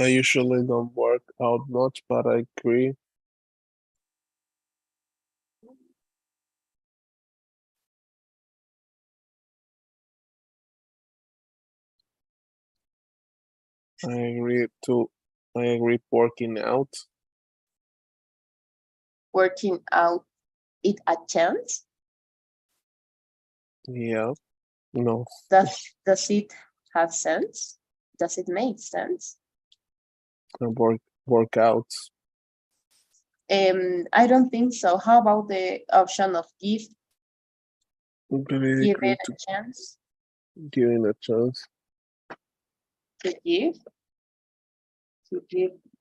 I usually don't work out much, but I agree. I agree working out. Working out it a chance? Yeah. No. Does it have sense? Does it make sense? Workout. I don't think so. How about the option of give Very it agree a to chance? giving a chance. To give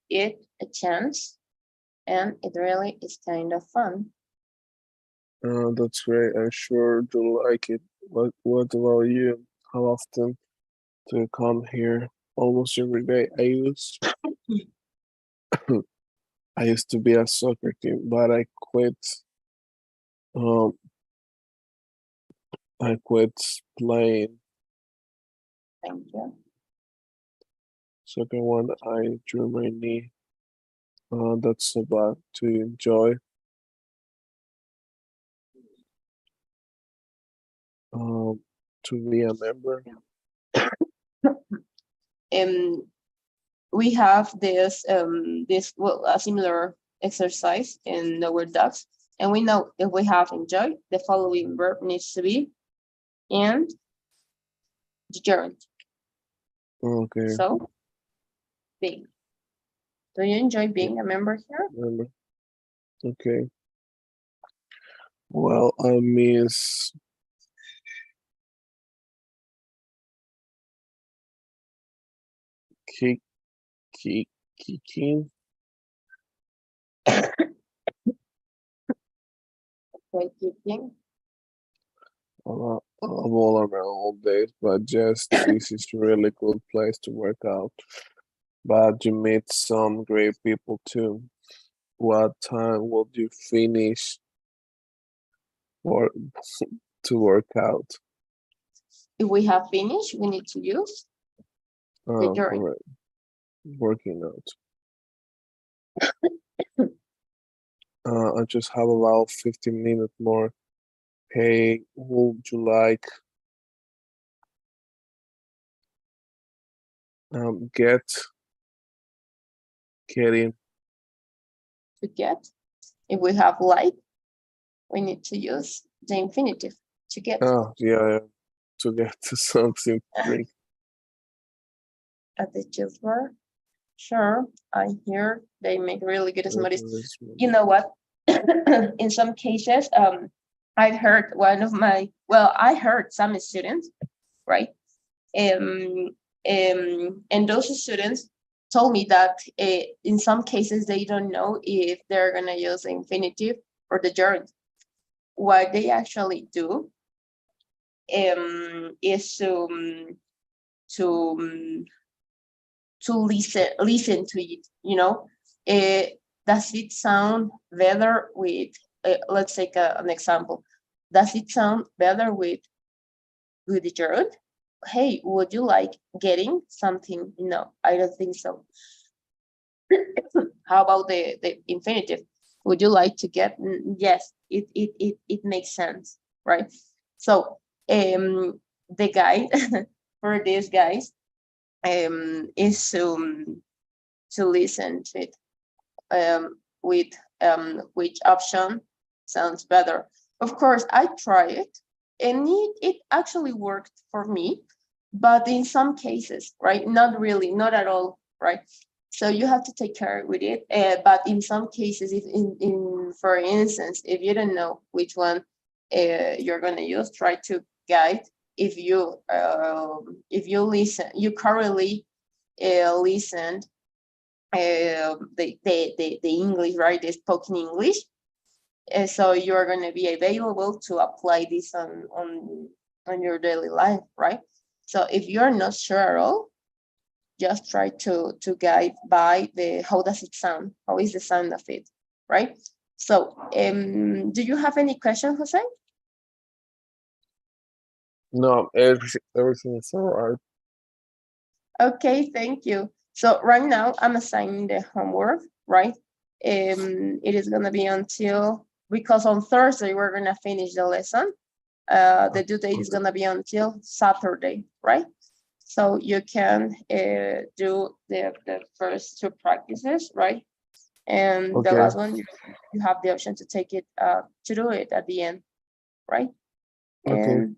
it a chance, and it really is kind of fun. That's great. I'm sure you like it. What about you? How often do you come here? Almost every day. I used to be a soccer team, but I quit. Um, I quit playing Thank you. soccer when I drew my knee. That's so bad to enjoy. To be a member. We have this a similar exercise in our docs, and we know if we have enjoy, the following verb needs to be and the gerund. Okay. So being. Do you enjoy being a member here? Member. Okay. Well, I miss kicking. Like kicking. I'm all around all day, but just this is a really good place to work out. But you meet some great people too. What time will you finish or to work out? If we have finished, we need to use the gerund. Correct. Working out. I just have about 15 minutes more. Hey, would you like getting? To get. If we have like, we need to use the infinitive to get. Oh, yeah, to get to something to drink. At the juice bar. Sure, I hear they make really good smoothies. You know what? In some cases, I heard I heard some students, right? And those students told me that in some cases they don't know if they're gonna use the infinitive or the gerund. What they actually do is to listen to it, you know. Does it sound better with let's take an example. Does it sound better with the gerund? Hey, would you like getting something? No, I don't think so. How about the infinitive? Would you like to get? Yes, it makes sense, right? So the guide for these guys is to listen to it with which option sounds better. Of course, I try it and it actually worked for me, but in some cases, right? Not really, not at all, right? So you have to take care with it. But in some cases, if for instance, if you don't know which one you're gonna use, try to guide. If you listen, you currently listened the English, right? The spoken English. So you're going to be available to apply this on your daily life, right? So if you're not sure at all, just try to guide by the how does it sound? How is the sound of it, right? So do you have any question, Jose? No, everything is all right. Okay, thank you. So right now I'm assigning the homework, right? It is gonna be until, because on Thursday we're gonna finish the lesson. The due date is gonna be until Saturday, right? So you can do the first two practices, right? And the last one, you have the option to take it to do it at the end, right? And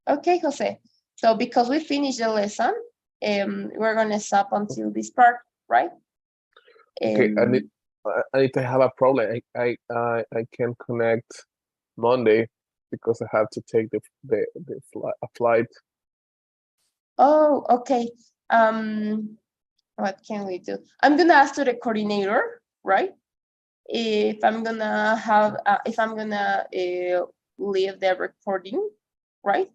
okay, Jose. So because we finished the lesson, we're gonna stop until this part, right? Okay, and if I have a problem, I can connect Monday because I have to take the flight. Oh, okay. What can we do? I'm gonna ask to the coordinator, right? If I'm gonna have, if I'm gonna leave the recording, right?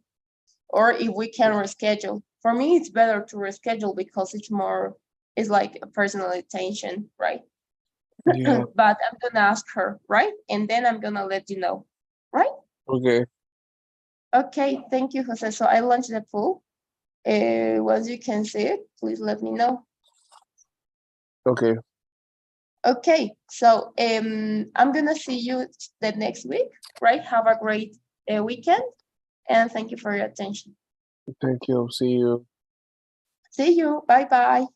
Or if we can reschedule. For me, it's better to reschedule because it's like a personal attention, right? Yeah. But I'm gonna ask her, right? And then I'm gonna let you know, right? Okay. Okay, thank you, Jose. So I launched the pool. Once you can see it, please let me know. Okay. Okay, so I'm gonna see you the next week, right? Have a great weekend, and thank you for your attention. Thank you. See you. See you. Bye bye.